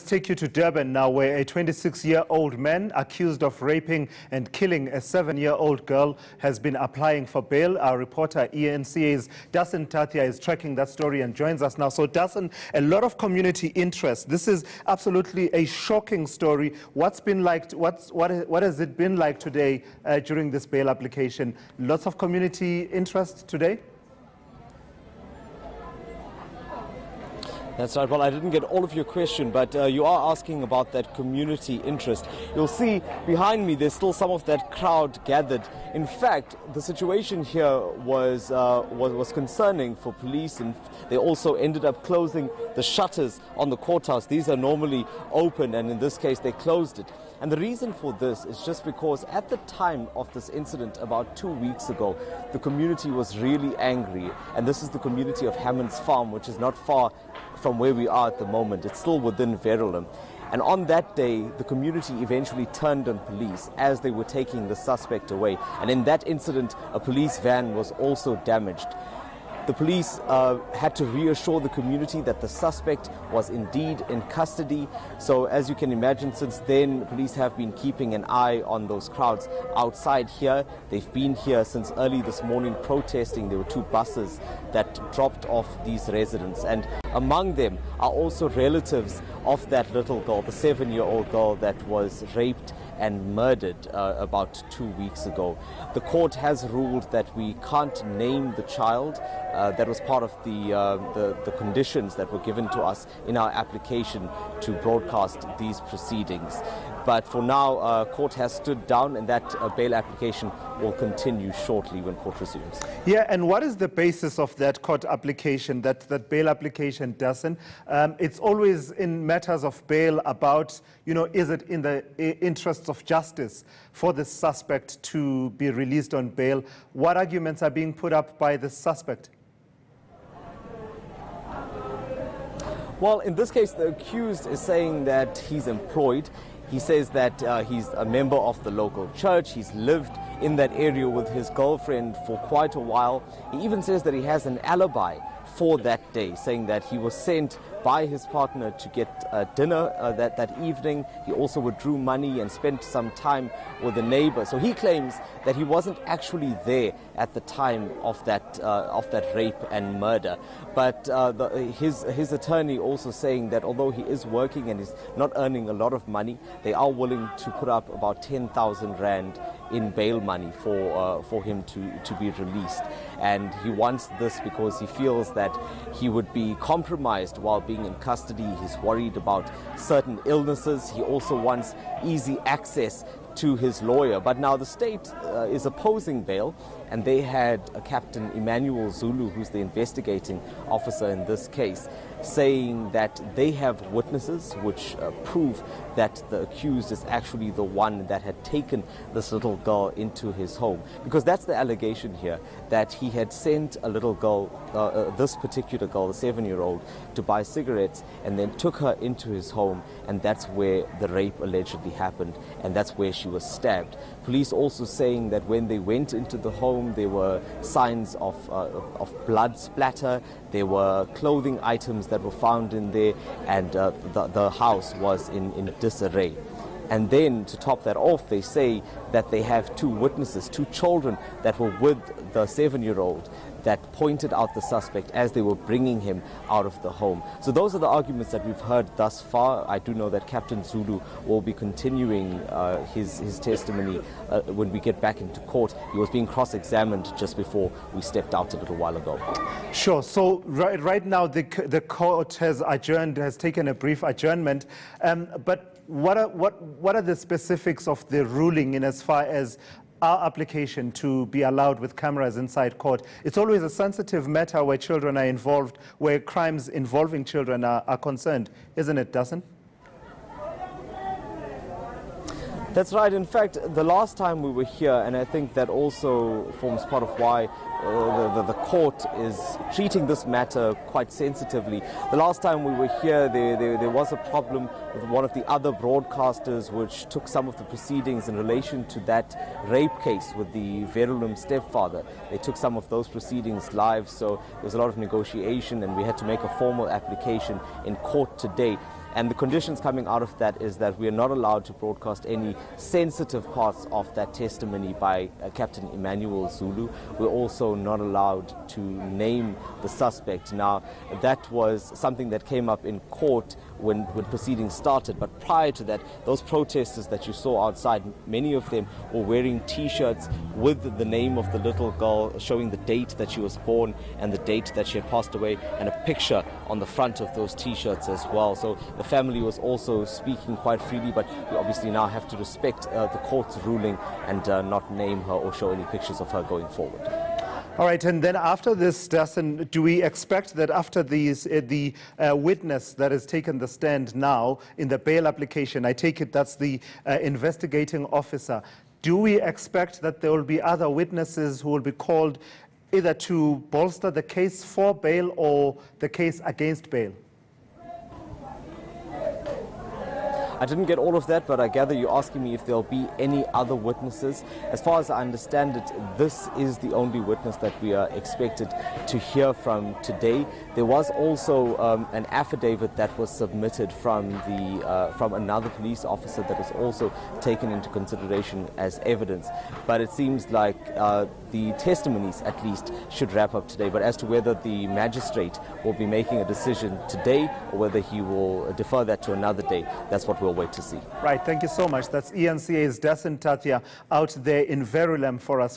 Take you to Durban now, where a 26-year-old man accused of raping and killing a 7-year-old girl has been applying for bail. Our reporter ENCA's Dasan Tathia is tracking that story and joins us now. So Dasan, a lot of community interest. This is absolutely a shocking story. What has it been like today during this bail application? Lots of community interest today? That's right. Well, I didn't get all of your question, but you are asking about that community interest. You'll see behind me there's still some of that crowd gathered. In fact, the situation here was concerning for police, and they also ended up closing the shutters on the courthouse. These are normally open, and in this case they closed it. And the reason for this is just because at the time of this incident about 2 weeks ago, the community was really angry. And this is the community of Hammond's Farm, which is not far from where we are at the moment. It's still within Verulam. And on that day, the community eventually turned on police as they were taking the suspect away. And in that incident, a police van was also damaged. The police had to reassure the community that the suspect was indeed in custody. So as you can imagine, since then, police have been keeping an eye on those crowds outside here. They've been here since early this morning protesting. There were 2 buses that dropped off these residents. And among them are also relatives of that little girl, the 7-year-old girl that was raped and murdered about 2 weeks ago. The court has ruled that we can't name the child. That was part of the conditions that were given to us in our application to broadcast these proceedings. But for now, court has stood down, and that bail application will continue shortly when court resumes. Yeah, and what is the basis of that court application, that bail application, Dasan? It's always in matters of bail about, is it in the interests of justice for the suspect to be released on bail? What arguments are being put up by the suspect? Well, in this case, the accused is saying that he's employed. He says that he's a member of the local church. He's lived in that area with his girlfriend for quite a while. He even says that he has an alibi for that day, saying that he was sent by his partner to get dinner that evening. He also withdrew money and spent some time with a neighbor. So he claims that he wasn't actually there at the time of that rape and murder. But his attorney also saying that although he is working and he's not earning a lot of money, they are willing to put up about 10,000 rand in bail money for him to be released. And he wants this because he feels that he would be compromised while being in custody. He's worried about certain illnesses. He also wants easy access to his lawyer. But now the state is opposing bail, and they had Captain Emmanuel Zulu, who's the investigating officer in this case, saying that they have witnesses which prove that the accused is actually the one that had taken this little girl into his home. Because that's the allegation here, that he had sent a little girl, this particular girl, the 7-year-old, to buy cigarettes and then took her into his home, and that's where the rape allegedly happened, and that's where she was stabbed. Police also saying that when they went into the home, there were signs of blood splatter. There were clothing items that were found in there, and the house was in disarray. And then to top that off, they say that they have 2 witnesses, 2 children that were with the 7-year-old that pointed out the suspect as they were bringing him out of the home. So those are the arguments that we've heard thus far. I do know that Captain Zulu will be continuing his testimony when we get back into court. He was being cross-examined just before we stepped out a little while ago. Sure. So right now the court has adjourned, has taken a brief adjournment. But what are the specifics of the ruling in as far as our application to be allowed with cameras inside court? It's always a sensitive matter where children are involved, where crimes involving children are concerned, isn't it, Dasan? That's right. In fact, the last time we were here, and I think that also forms part of why the court is treating this matter quite sensitively. The last time we were here, there was a problem with one of the other broadcasters which took some of the proceedings in relation to that rape case with the Verulam stepfather. They took some of those proceedings live, so there was a lot of negotiation, and we had to make a formal application in court today. And the conditions coming out of that is that we are not allowed to broadcast any sensitive parts of that testimony by Captain Emmanuel Zulu. We're also not allowed to name the suspect. Now, that was something that came up in court when proceedings started, but prior to that, those protesters that you saw outside, many of them were wearing T-shirts with the name of the little girl, showing the date that she was born and the date that she had passed away, and a picture on the front of those T-shirts as well. So the family was also speaking quite freely, but we obviously now have to respect the court's ruling and not name her or show any pictures of her going forward. All right, and then after this, Dassen, do we expect that after these, the witness that has taken the stand now in the bail application, I take it that's the investigating officer, do we expect that there will be other witnesses who will be called either to bolster the case for bail or the case against bail? I didn't get all of that, but I gather you're asking me if there'll be any other witnesses. As far as I understand it, this is the only witness that we are expected to hear from today. There was also an affidavit that was submitted from another police officer that was also taken into consideration as evidence. But it seems like the testimonies, at least, should wrap up today. But as to whether the magistrate will be making a decision today or whether he will defer that to another day, that's what we'll wait to see. Right, thank you so much. That's ENCA's Dassen Tathia out there in Verulam for us.